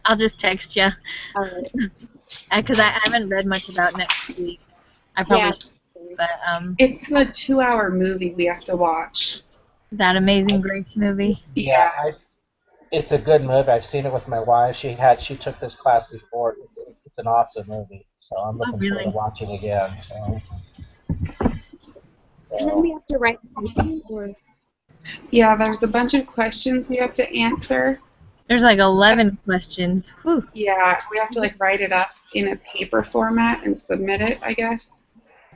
I'll just text you. All right. Because I haven't read much about next week. I probably Yeah. should, but It's a 2-hour movie we have to watch. that Amazing Grace movie. Yeah. It's a good movie. I've seen it with my wife. She took this class before. It's an awesome movie. So I'm looking forward really? to watching it again. And then we have to write something, or Yeah, there's a bunch of questions we have to answer. There's like 11 questions. Whew. Yeah, we have to like write it up in a paper format and submit it, I guess.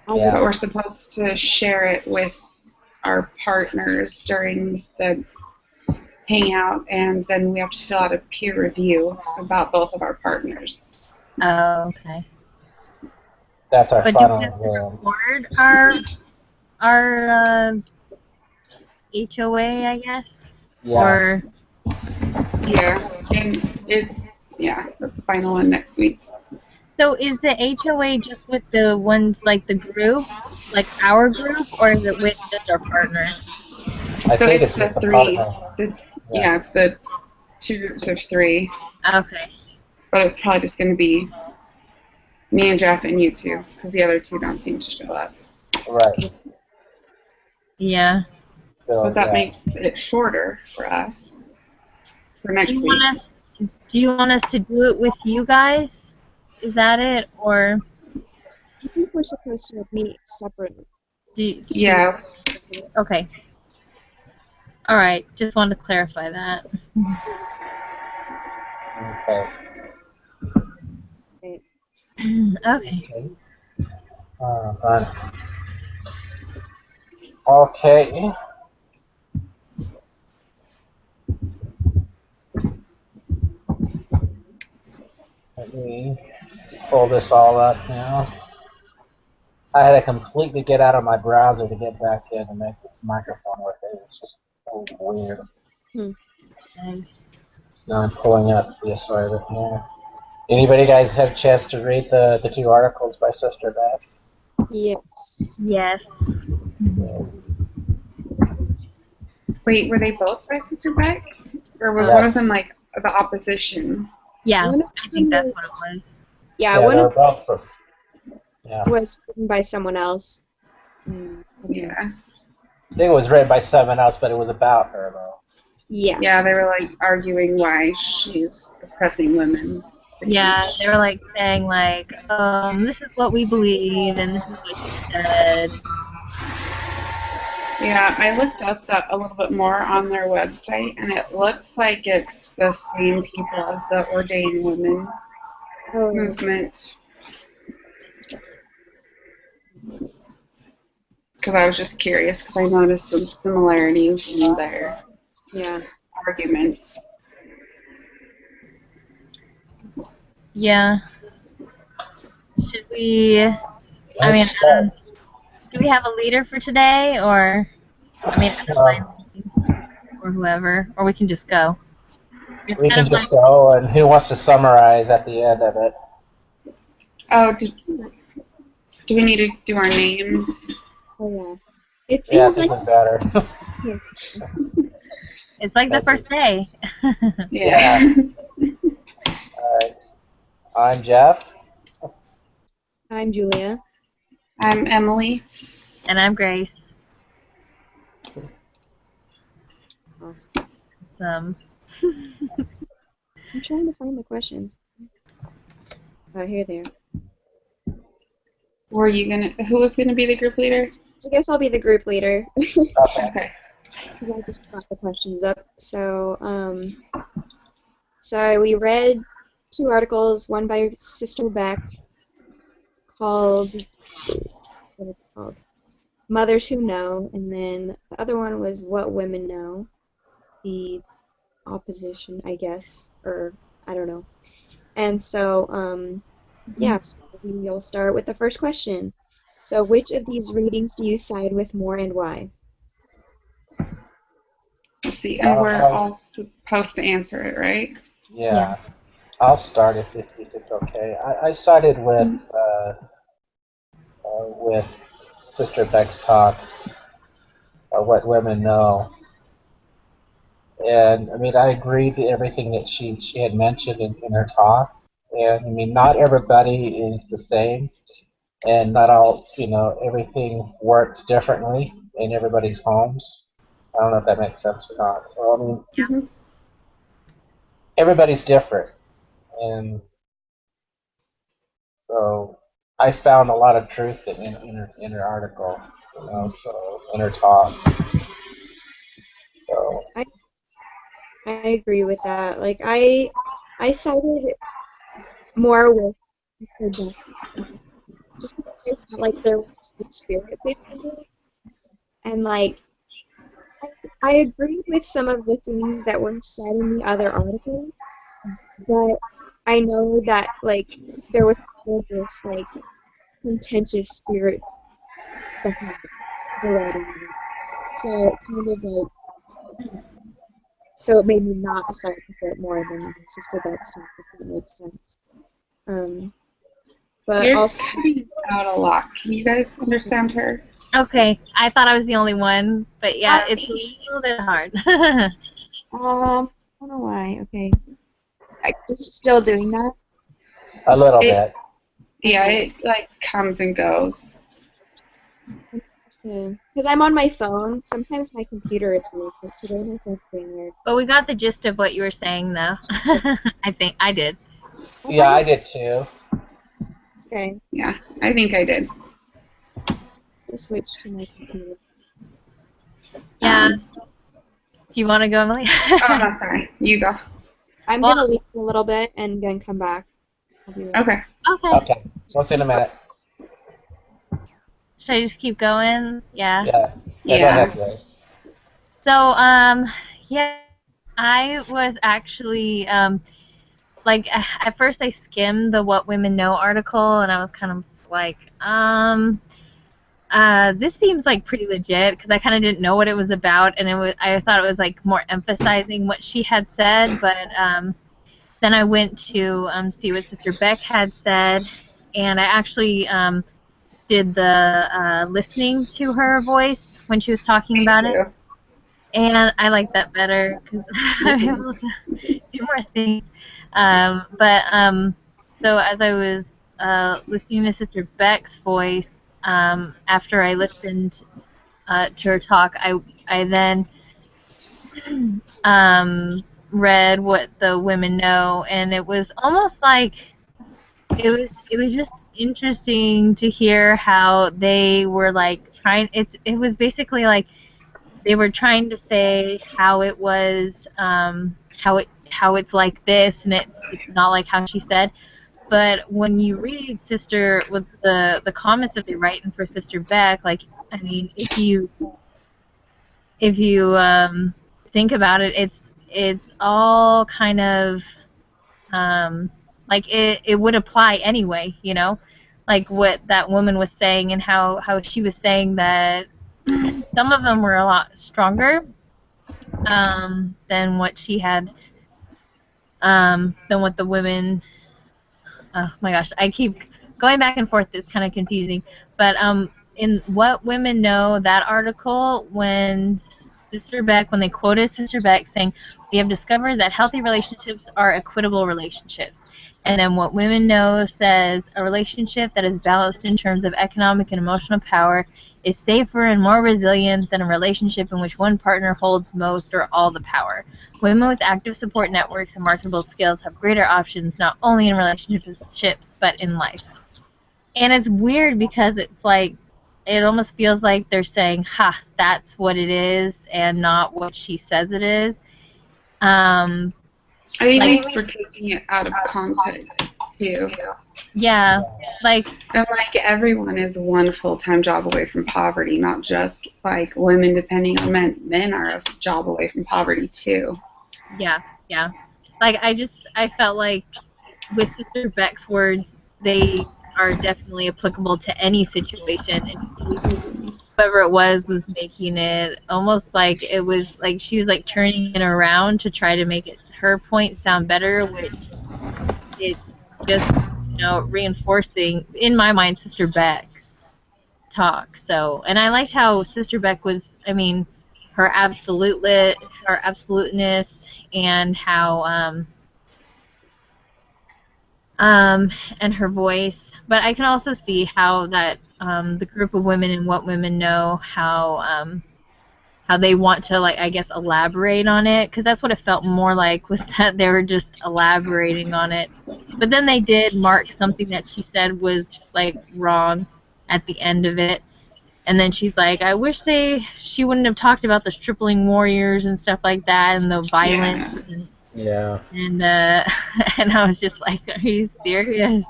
Yeah. But we're supposed to share it with our partners during the hangout, and then we have to fill out a peer review about both of our partners. Oh, okay. That's our But do final we have to exam. record our HOA, I guess? Yeah. Or Yeah, and that's the final one next week. so is the HOA just with the ones like the group, like our group, or is it with just our partner? I So think it's the with the 3. partner. Yeah, it's the 2 groups of 3. Okay. But it's probably just going to be me and Jeff and you two, because the other 2 don't seem to show up. Right. Yeah. So, But that yeah. makes it shorter for us for Do next you week. want us to do it with you guys? Is that it, or I think we're supposed to meet separately. Yeah. Okay. All right. Just wanted to clarify that. Okay. Okay. Fine. Okay. Let me pull this all up now. I had to completely get out of my browser to get back in and make this microphone work. It was just so weird. Okay. Now I'm pulling up the assignment here. Anybody guys have a chance to read the 2 articles by Sister Beth? Yes. Yes. Wait, were they both by Sister Beck? Or was Yeah. one of them like the opposition? Yeah. One of I think them that's was- what it was. Yeah, one they're of both from. Yeah. them was written by someone else. Yeah. I think it was read by someone else, but it was about her though. Yeah. Yeah, they were like arguing why she's oppressing women. Yeah, they were like saying like, this is what we believe and this is what she said. Yeah, I looked up that a little bit more on their website, and it looks like it's the same people as the ordained women Oh, movement. Because I was just curious, because I noticed some similarities in their yeah. arguments. Yeah. Should we? I mean, do we have a leader for today, or I mean, or whoever, or we can just go. It's We kind can of just go, and who wants to summarize at the end of it? Oh, do we need to do our names? Oh, yeah. It Yeah, I seems think like it's better. It's like the first day. Yeah. Alright. I'm Jeff. I'm Julia. I'm Emily. And I'm Grace. Awesome. I'm trying to find the questions. Oh, here they are. Who was gonna be the group leader? I guess I'll be the group leader. Okay. I just brought the questions up. So we read 2 articles, one by Sister Beck called, what is it called? Mothers Who Know, and then the other one was What Women Know, the opposition, I guess, or I don't know. And so, yeah, so we'll start with the first question. So which of these readings do you side with more and why? Let's see, and we're all supposed to answer it, right? Yeah. I'll start if it's okay. I sided with Sister Beck's talk, What Women Know. And I mean, I agreed to everything that she had mentioned in her talk. And I mean, not everybody is the same, and not all, everything works differently in everybody's homes. I don't know if that makes sense or not. So I mean, Mhm. everybody's different, and so I found a lot of truth in her article, so in her talk. So I I agree with that. Like I sided more with her death, just because I felt like there was the spirit behind it, and like I agreed with some of the things that were said in the other articles, but I know that like there was still this like contentious spirit behind the writing of it. So it kind of like so it made me not side with it more than Sister Beck's talk, if that makes sense. Um, but You're also, cutting out a lot. Can you guys understand her? Okay, I thought I was the only one, but yeah, um, it's a little bit hard. I don't know why. Okay, is it still doing that? a little It bit. yeah, Okay. it like comes and goes. Because I'm on my phone. Sometimes my computer is weird, but today my phone's being weird. But we got the gist of what you were saying, though. I think I did. I Yeah, find I it did too. okay Yeah, I think I did. to switch to my computer. Yeah. Um, Do you want to go, Emily? oh no, sorry. You go. I'm Well, gonna leave for a little bit and then come back. I'll be right Okay. okay. Okay, we'll see in a minute. Should I just keep going? Yeah. Yeah, yeah. Go Yeah. ahead, Grace. So, yeah, I was actually, like, at first I skimmed the What Women Know article, and I was kind of like, this seems like pretty legit because I kind of didn't know what it was about, and I thought it was like more emphasizing what she had said, but then I went to see what Sister Beck had said, and I actually did the listening to her voice when she was talking Me about it, too. and I like that better because I'm able to do more things. So as I was listening to Sister Beck's voice, after I listened to her talk, I then read what the women know, and it was almost like it was just interesting to hear how they were like trying. It was basically like they were trying to say how it was, how it's like this, and it's not like how she said. But when you read Sister with the comments that they write in for Sister Beck, like I mean, if you think about it, it's all kind of like it would apply anyway, like what that woman was saying and how she was saying that some of them were a lot stronger than what she had than what the women. Oh my gosh, I keep going back and forth. It's kind of confusing, but in What Women Know, that article, when they quoted Sister Beck saying, "We have discovered that healthy relationships are equitable relationships." And then What Women Know says, "A relationship that is balanced in terms of economic and emotional power is safer and more resilient than a relationship in which one partner holds most or all the power. Women with active support networks and marketable skills have greater options not only in relationships but in life." And it's weird because it's like it almost feels like they're saying, "Ha, that's what it is," and not what she says it is. Um, I like, think we're taking it out of context too. yeah, like, And like everyone is one full-time job away from poverty, not just like women depending on men. Men are a job away from poverty too. yeah, yeah. Like, I felt like with Sister Beck's words, they are definitely applicable to any situation, and whoever it was making it almost like it was like she was like turning it around to try to make it her point sound better, which it's just reinforcing in my mind Sister Beck's talk. So, and I liked how Sister Beck was. I mean, her absoluteness, and how and her voice. But I can also see how that the group of women and What Women Know, how they want to, like, I guess, elaborate on it, because that's what it felt more like, was that they were just elaborating on it. But then they did mark something that she said was, like, wrong at the end of it. And then she's like, I wish she wouldn't have talked about the stripling warriors and stuff like that, and the violence. Yeah. And and I was just like, are you serious?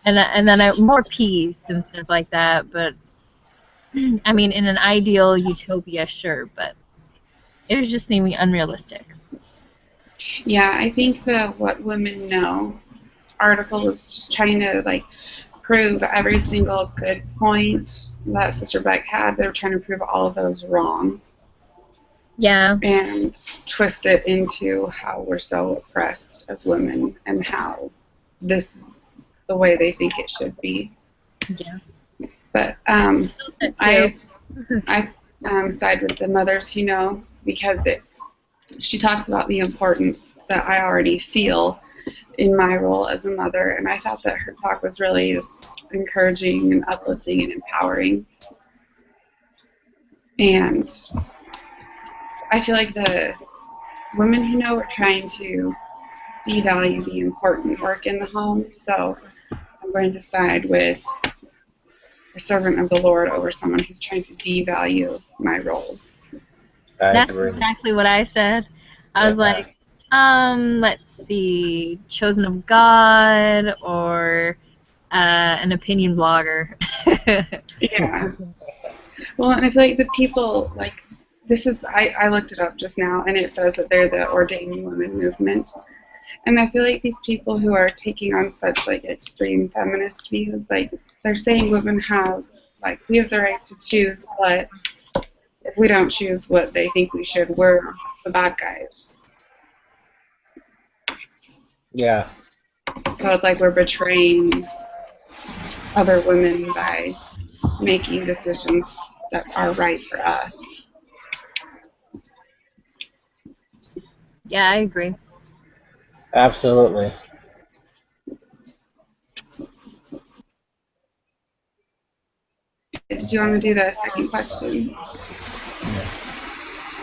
And then more peace and stuff like that. But I mean, in an ideal utopia, sure, but it was just seeming unrealistic. Yeah, I think the What Women Know article was just trying to, like, prove every single good point that Sister Beck had. They were trying to prove all of those wrong. Yeah. And twist it into how we're so oppressed as women and how this is the way they think it should be. Yeah. But I side with the Mothers Who Know, because she talks about the importance that I already feel in my role as a mother, and I thought that her talk was really just encouraging and uplifting and empowering. And I feel like the Women Who Know are trying to devalue the important work in the home, so I'm going to side with a servant of the Lord over someone who's trying to devalue my roles. That's exactly what I said. I was like, let's see, chosen of God or an opinion blogger. Yeah. Well, and I feel like the people, like, I looked it up just now, and it says that they're the Ordaining Women movement. And I feel like these people who are taking on such, like, extreme feminist views, like, they're saying women we have the right to choose, but if we don't choose what they think we should, we're the bad guys. Yeah. So it's like we're betraying other women by making decisions that are right for us. Yeah, I agree. Absolutely. Did you want to do the second question?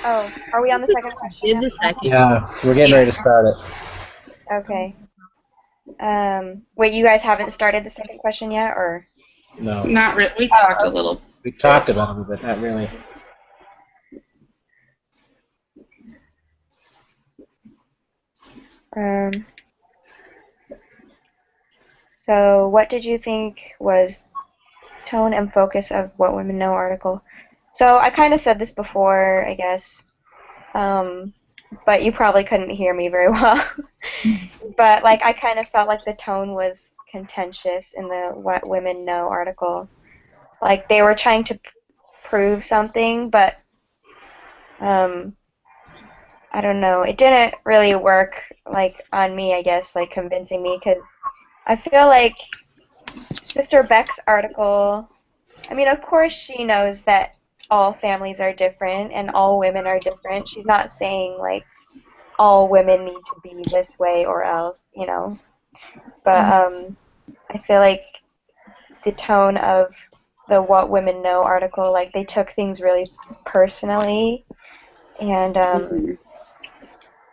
Oh, are we on the second question Did now? the second. Yeah, we're getting ready to start it. Okay. Wait, you guys haven't started the second question yet, or? No. Not really. We talked a little. We talked about it, but not really. So what did you think was tone and focus of What Women Know article? So I kind of said this before, I guess, but you probably couldn't hear me very well. But, like, I kind of felt like the tone was contentious in the What Women Know article. Like, they were trying to prove something, but I don't know. It didn't really work, like, on me, I guess, like, convincing me, because I feel like Sister Beck's article, I mean, of course she knows that all families are different and all women are different. She's not saying, like, all women need to be this way or else, you know. But I feel like the tone of the What Women Know article, like, they took things really personally, and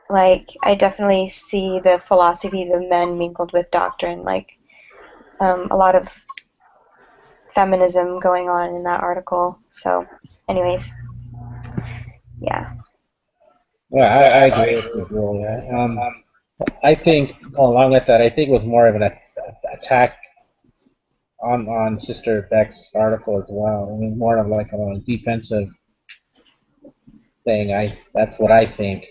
like, I definitely see the philosophies of men mingled with doctrine, like a lot of feminism going on in that article. So, anyways, yeah. Well, I agree with you, Julia. I think, along with that, I think it was more of an attack on Sister Beck's article as well. I mean, more of like a defensive thing. That's what I think.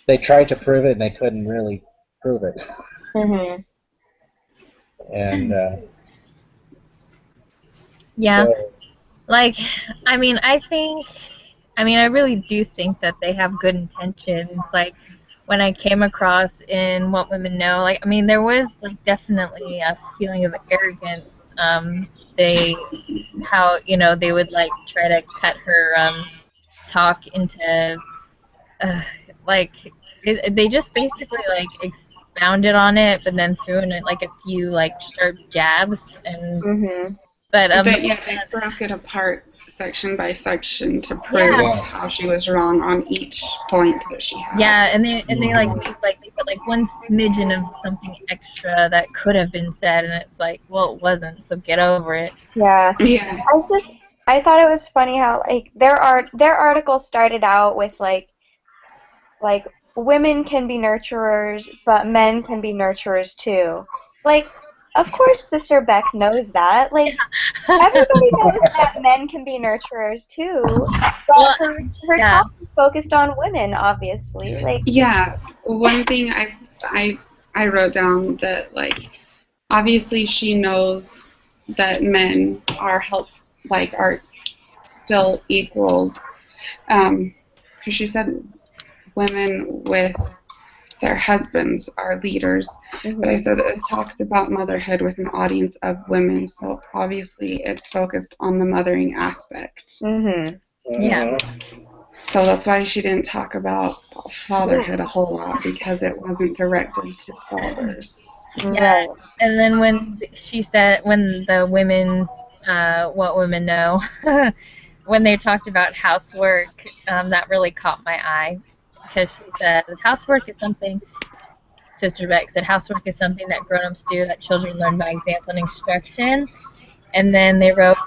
They tried to prove it, and they couldn't really prove it. Mm-hmm. And yeah, like, I mean, I really do think that they have good intentions. Like, when I came across in What Women Know, like, I mean, there was, like, definitely a feeling of arrogance They how they would like try to cut her talk into like they just basically like expounded on it, but then threw in it like a few like sharp jabs and Mhm. but They broke it apart section by section to prove Yeah. how she was wrong on each point that she had. yeah, and they like made like they put like one smidgen of something extra that could have been said, and it's like, well, it wasn't, so get over it. Yeah. Yeah. I thought it was funny how like their article started out with like women can be nurturers, but men can be nurturers too. Like, of course Sister Beck knows that. Like, everybody knows that men can be nurturers too, but Well, her yeah. talk is focused on women, obviously. Like, Yeah. One thing I wrote down that like obviously she knows that men are are still equals. Because she said women with their husbands are leaders. But I said that this talks about motherhood with an audience of women, so obviously it's focused on the mothering aspect. mhm. Yeah. So that's why she didn't talk about fatherhood a whole lot, because it wasn't directed to fathers. Yeah, and then when she said, when the women, what women know, when they talked about housework, that really caught my eye because she said housework is something. Sister Beck said housework is something that grown-ups do that children learn by example and instruction. And then they wrote,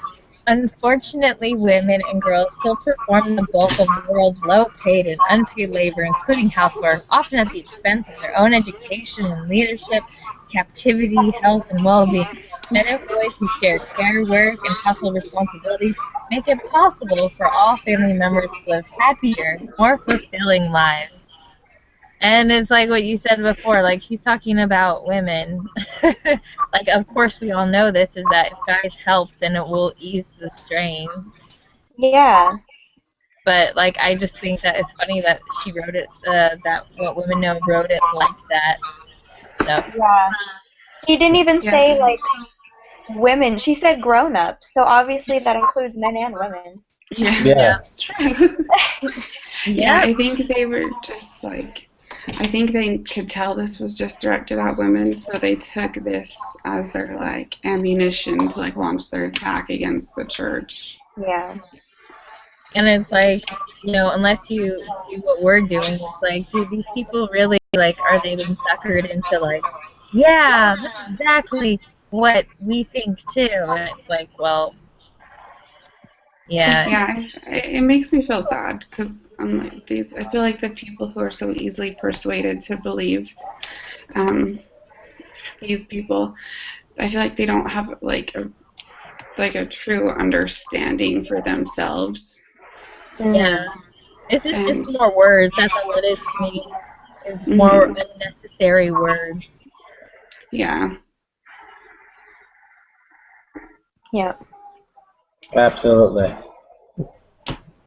unfortunately, women and girls still perform the bulk of the world's low-paid and unpaid labor, including housework, often at the expense of their own education and leadership, captivity, health, and well-being. Men and boys who share care, work, and household responsibilities make it possible for all family members to live happier, more fulfilling lives. And it's like what you said before, like she's talking about women. Like, of course, we all know this is that if guys help, then it will ease the strain. Yeah. But like, I just think that it's funny that she wrote it, that what women know wrote it like that. So Yeah. She didn't even Yeah. say like women. She said grown-ups, so obviously that includes men and women. Yeah, Yeah. that's true. Yeah, yeah, I think they were just like, I think they could tell this was just directed at women, so they took this as their like ammunition to like launch their attack against the church. Yeah. and it's like, unless you do what we're doing, it's like, do these people really like? Are they being suckered into like, yeah, that's exactly what we think too? And it's like, well, yeah. Yeah, it makes me feel sad because unlike these, I feel like the people who are so easily persuaded to believe these people, I feel like they don't have like a true understanding for themselves. Yeah. Mhm. This is And just more words. That's all it is to me. Is more mhm, unnecessary words. yeah. Yeah. Absolutely.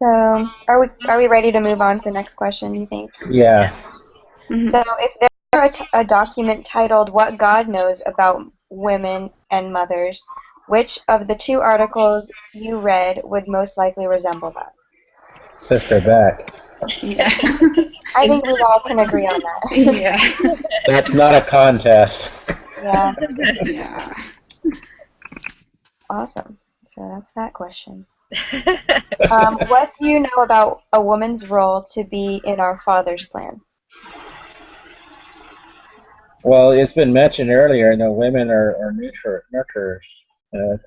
So, are we ready to move on to the next question, you think? Yeah. Mhm. So, if there were a document titled What God Knows About Women and Mothers, which of the two articles you read would most likely resemble that? Sister Beck. Yeah. I think we all can agree on that. Yeah. That's not a contest. Yeah. Yeah. Awesome. So that's that question. What do you know about a woman's role to be in our Father's plan? Well, it's been mentioned earlier, women are nurturers,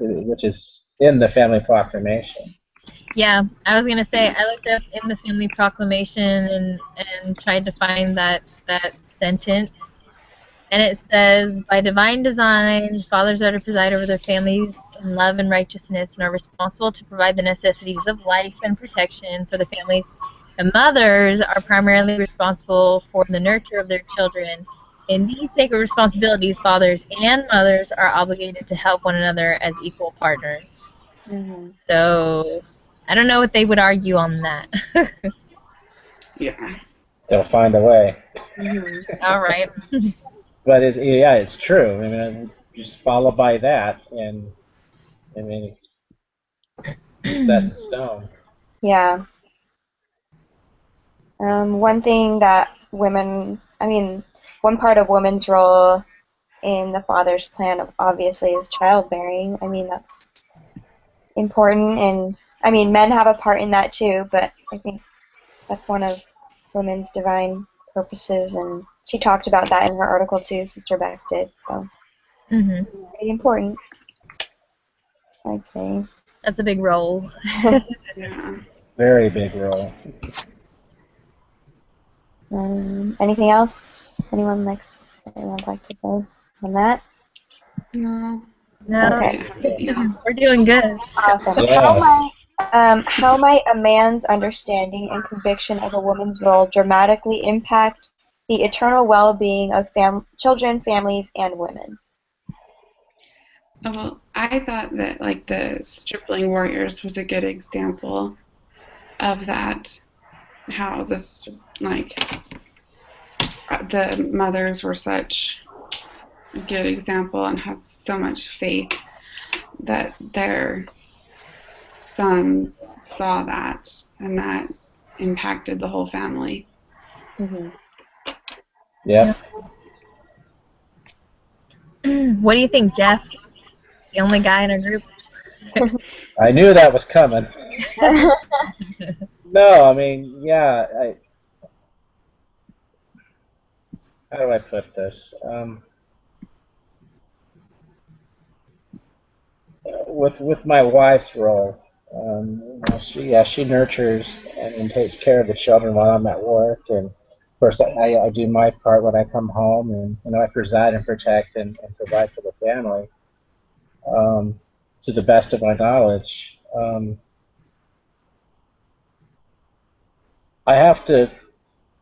which is in the Family Proclamation. Yeah, I was gonna say I looked up in the Family Proclamation and tried to find that sentence, and it says, by divine design, fathers are to preside over their families in love and righteousness and are responsible to provide the necessities of life and protection for the families. And mothers are primarily responsible for the nurture of their children. In these sacred responsibilities, fathers and mothers are obligated to help one another as equal partners. Mm-hmm. So I don't know what they would argue on that. Yeah. They'll find a way. Mm-hmm. All right. But yeah, it's true. I mean, just follow by that, and I mean, it's set in stone. Yeah. One thing that women, I mean, one part of women's role in the father's plan obviously is childbearing. I mean, that's important, and I mean, men have a part in that too, but I think that's one of women's divine purposes, and she talked about that in her article too, Sister Beck did, so Mhm. pretty important, I'd say. That's a big role. Yeah. Very big role. Anything else anyone would like to say on that? No. No, I Okay. didn't have anything else. we're doing good. Awesome. Yes. How might a man's understanding and conviction of a woman's role dramatically impact the eternal well-being of children, families, and women? Well, I thought that like the Stripling Warriors was a good example of that. How this like the mothers were such a good example and had so much faith that their sons saw that and that impacted the whole family. Mm-hmm. Yep. What do you think, Jeff? The only guy in our group? I knew that was coming. No, I mean, yeah. How do I put this? With my wife's role, she nurtures and takes care of the children while I'm at work, and of course I do my part when I come home, and I preside and protect and provide for the family to the best of my knowledge. I have to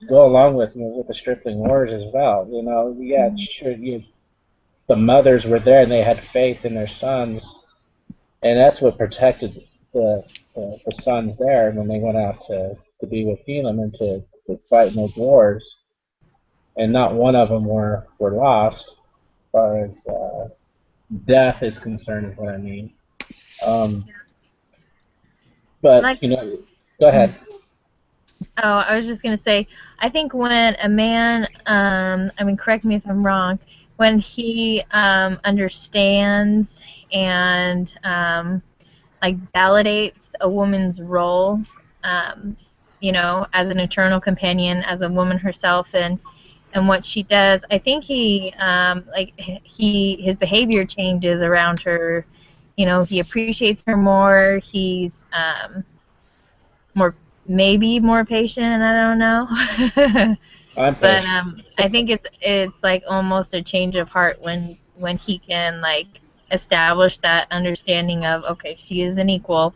go along with the Stripling Wars as well. Yeah, sure, the mothers were there and they had faith in their sons, and that's what protected the sons there when they went out to be with Helam and to fight in those wars. And not one of them were lost, as far as death is concerned, is what I mean. Um, but Like, go ahead. oh, I was just gonna say, I think when a man, I mean, correct me if I'm wrong, when he understands and like validates a woman's role, um, as an eternal companion, as a woman herself, and what she does, I think his behavior changes around her. He appreciates her more. He's more maybe more patient. I don't know. I'm But patient. I think it's like almost a change of heart when he can like establish that understanding of, okay, she is an equal.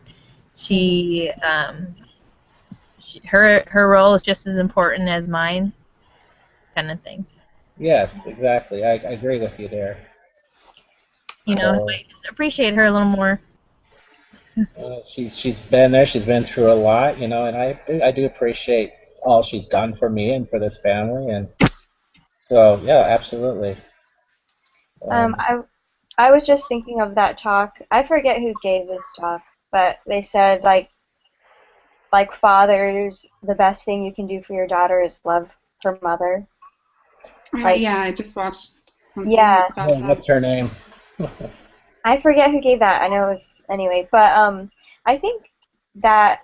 Her role is just as important as mine, kind of thing. Yes, exactly. I agree with you there. So I just appreciate her a little more. she's been there. She's been through a lot, and I do appreciate all she's done for me and for this family, and so yeah, absolutely. Um, Um, I I was just thinking of that talk. I forget who gave this talk, but they said like fathers, the best thing you can do for your daughter is love her mother. Like, Yeah, I just watched something yeah, about that. what's her name? I forget who gave that. I know it was anyway, but I think that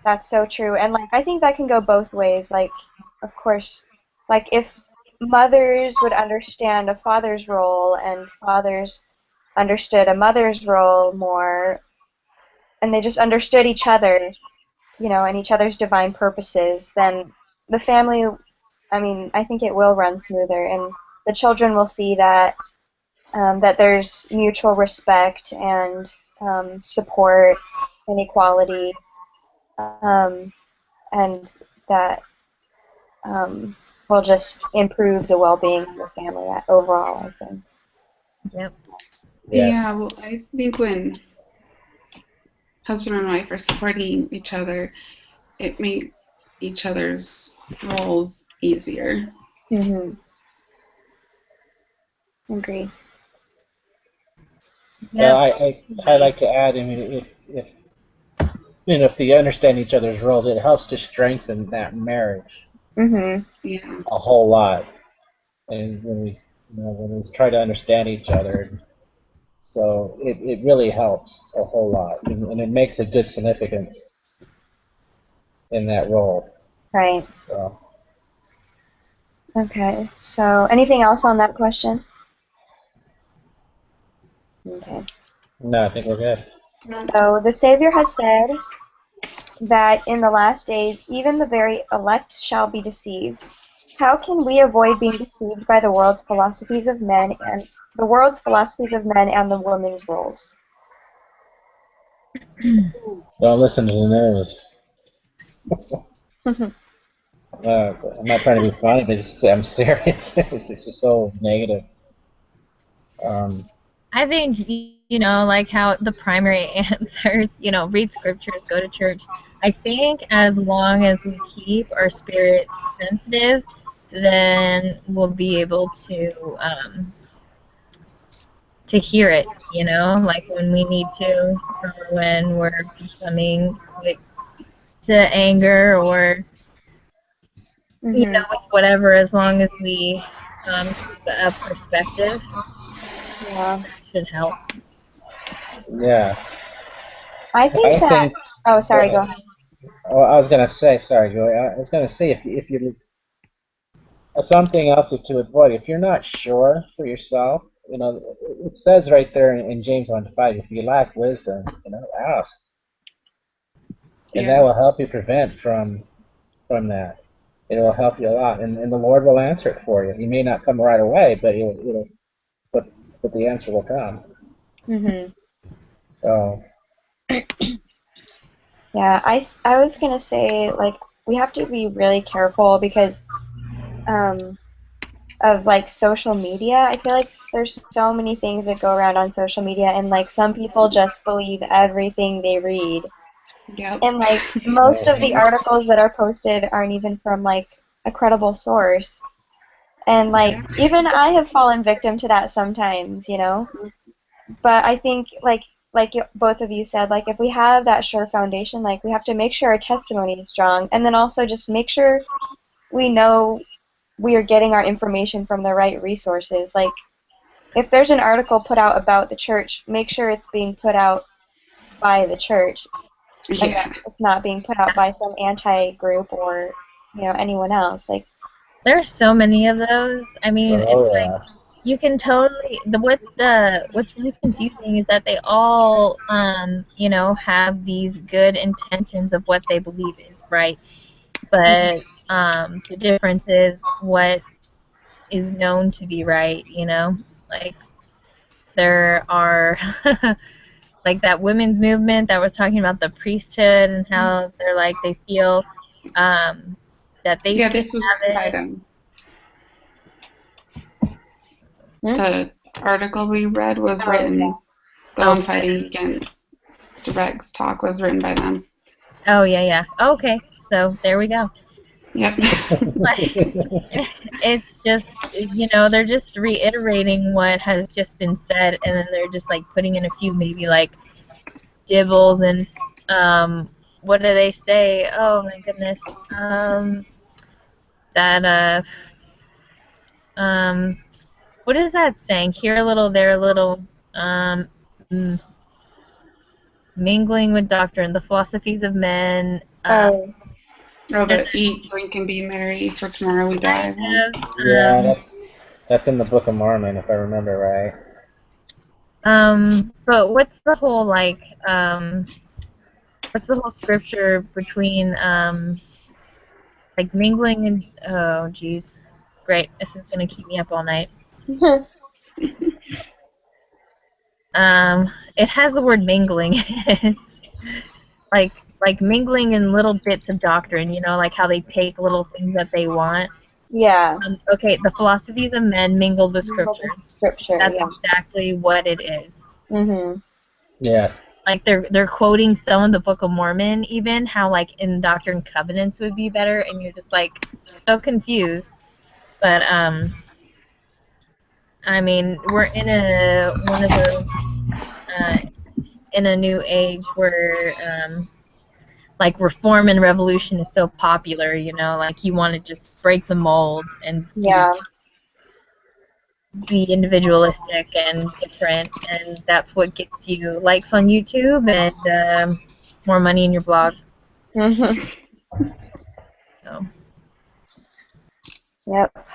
that's so true, and like I think that can go both ways. Like, of course, like if mothers would understand a father's role and fathers understood a mother's role more, and they just understood each other, and each other's divine purposes, then the family, I mean, I think it will run smoother, and the children will see that there's mutual respect and support and equality, um, and that will just improve the well-being of the family overall, I think. Yep. Yes. Yeah, well, I think when husband and wife are supporting each other, it makes each other's roles easier. Mm-hmm. Agree. Yeah. I like to add. I mean, if if they understand each other's roles, it helps to strengthen that marriage Mhm. Yeah. a whole lot. And when we try to understand each other, so it really helps a whole lot, and it makes a good significance in that role. Right. So Okay. So, anything else on that question? Okay. no, I think we're good. So, the Savior has said that in the last days even the very elect shall be deceived. How can we avoid being deceived by the world's philosophies of men and the women's roles? Don't listen to the news. I'm not trying to be funny, but I'm serious. It's just so negative. Um, I think, like how the primary answers, read scriptures, go to church. I think as long as we keep our spirits sensitive, then we'll be able to hear it, like when we need to, or when we're becoming quick to anger, or, Mhm. whatever, as long as we keep a perspective, Yeah. should help. yeah, I think I that. think. Oh, Go sorry. Go ahead. ahead. Oh, I was gonna say, sorry, Joey. I was gonna say if you something else to avoid. If you're not sure for yourself, it says right there in James 1:5, if you lack wisdom, ask, and that Yeah. will help you prevent from that. It will help you a lot, and the Lord will answer it for you. He may not come right away, but but but the answer will come. Mhm. So Yeah. I was gonna say like we have to be really careful because um of like social media. I feel like there's so many things that go around on social media, and like some people just believe everything they read. Yep. And like most of the mhm. articles that are posted aren't even from like a credible source. And like Yeah. even I have fallen victim to that sometimes. But I think both of you said, like if we have that sure foundation, like we have to make sure our testimony is strong, and then also just make sure we know we are getting our information from the right resources. Like if there's an article put out about the church, make sure it's being put out by the church and that Yeah. it's not being put out by some anti-group or anyone else. Like, There's so many of those. I mean, it's Oh like yeah, you can totally what's really confusing is that they all have these good intentions of what they believe is right, but the difference is what is known to be right. Like there are like that women's movement that was talking about the priesthood and how they're like they feel um, that they Yeah, should this was have written by it. them. hmm? The article we read was Oh yeah. written, the Oh, one fighting against Mr. Beck's talk was written by them. oh yeah, yeah. Okay, so there we go. Yep. Like, it's just they're just reiterating what has just been said, and then they're just like putting in a few maybe like dibbles and what do they say? Oh my goodness, that um what is that saying? Here a little, there a little, um, m- mingling with doctrine, the philosophies of men. Oh. Oh, There's the eat, drink, and be merry, for tomorrow we a kind die one. of, yeah. That's in the Book of Mormon, if I remember right. but what's the whole like, what's the whole scripture between, like mingling and, oh geez, great, this is gonna keep me up all night. It has the word mingling in it. like like mingling in little bits of doctrine, like how they take little things that they want. Yeah. Okay, the philosophies of men mingled with Mingled scripture. with scripture. That's Yeah. exactly what it is. Mhm. Yeah, Like they're quoting some of the Book of Mormon, even how like in Doctrine and Covenants would be better, and you're just like so confused. But I mean, we're in one of those in a new age where like reform and revolution is so popular, you know, like you want to just break the mold and Yeah. be individualistic and different, and that's what gets you likes on YouTube and more money in your blog. Mhm. So. Yep.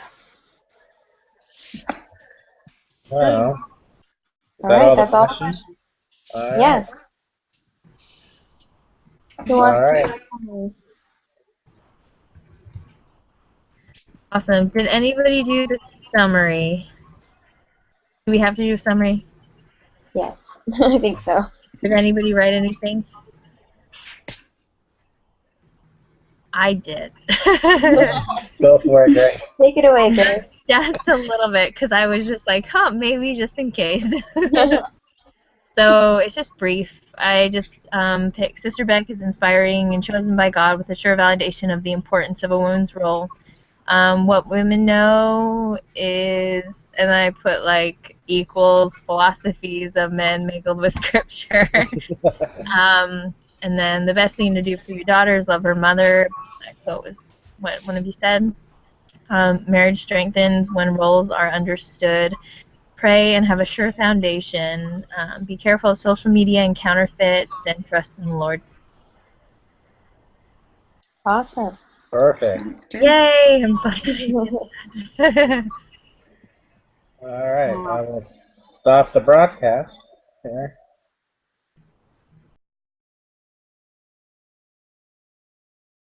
Well, is All that right, all the that's all. questions? All right. Yeah. Who All wants to right. do a summary? Awesome. Did anybody do the summary? Do we have to do a summary? Yes, I think so. Did anybody write anything? I did. Go for it, Grace. Take it away, Grace. Just a little bit, because I was just like, huh, maybe just in case. So it's just brief. I just picked Sister Beck is inspiring and chosen by God with a sure validation of the importance of a woman's role. What women know is, and I put like equals philosophies of men mingled with scripture. And then the best thing to do for your daughter is love her mother. I quote was what one of you said. Marriage strengthens when roles are understood. Pray and have a sure foundation. Be careful of social media and counterfeits, and trust in the Lord. Awesome. Perfect. Sounds good. Yay! I'm funny. All right. I will stop the broadcast here.